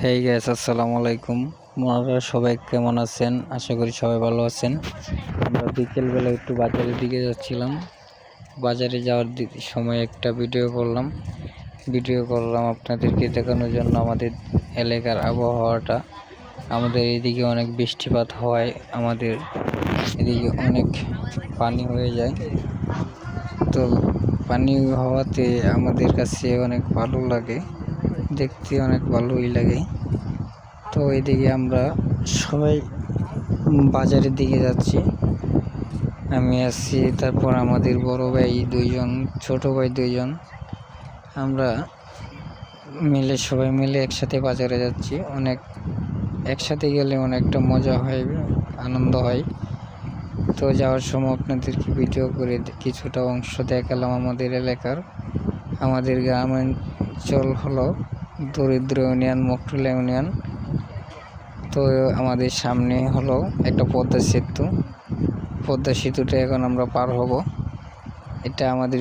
Hey guys, আসসালামু আলাইকুম। আপনারা সবাই কেমন আছেন? আশা করি সবাই ভালো আছেন। আমরা বিকেলবেলা একটু বাজারের দিকে যাচ্ছিলাম। বাজারে যাওয়ার সময় একটা ভিডিও করলাম আপনাদেরকে দেখানোর জন্য আমাদের এলাকার আবহাওয়াটা। আমাদের এদিকে অনেক বৃষ্টিপাত হয়, আমাদের এদিকে অনেক পানি হয়ে যায়। তো পানি হওয়াতে আমাদের কাছে অনেক ভালো লাগে, দেখতে অনেক ভালোই লাগে। তো এদিকে আমরা সবাই বাজারের দিকে যাচ্ছি। আমি আসছি, তারপর আমাদের বড় ভাই দুইজন, ছোট ভাই দুইজন, আমরা সবাই মিলে একসাথে বাজারে যাচ্ছি। একসাথে গেলে অনেকটা মজা হয়, আনন্দ হয়। তো যাওয়ার সময় আপনাদেরকে ভিডিও করে কিছুটা অংশ দেখালাম আমাদের এলাকার। আমাদের গ্রামাঞ্চল হলো দরিদ্র ইউনিয়ন, মকটুলা ইউনিয়ন। তো আমাদের সামনে হলো একটা পদ্মা সেতুটা এখন আমরা পার হব। এটা আমাদের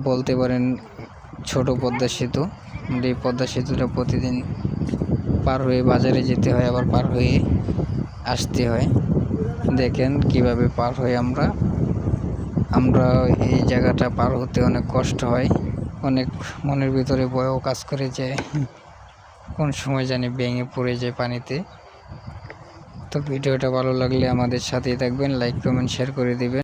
বলতে পারেন ছোট পদ্মা সেতু। আমাদের এই পদ্মা সেতুটা প্রতিদিন পার হয়ে বাজারে যেতে হয়, আবার পার হয়ে আসতে হয়। দেখেন কিভাবে পার হয়ে আমরা এই জায়গাটা পার হতে অনেক কষ্ট হয়, অনেক মনের ভিতরে ভয়ও কাজ করে যে কোন সময় জানি ভেঙে পড়ে যায় পানিতে। তো ভিডিওটা ভালো লাগলে আমাদের সাথেই থাকবেন, লাইক কমেন্ট শেয়ার করে দিবেন।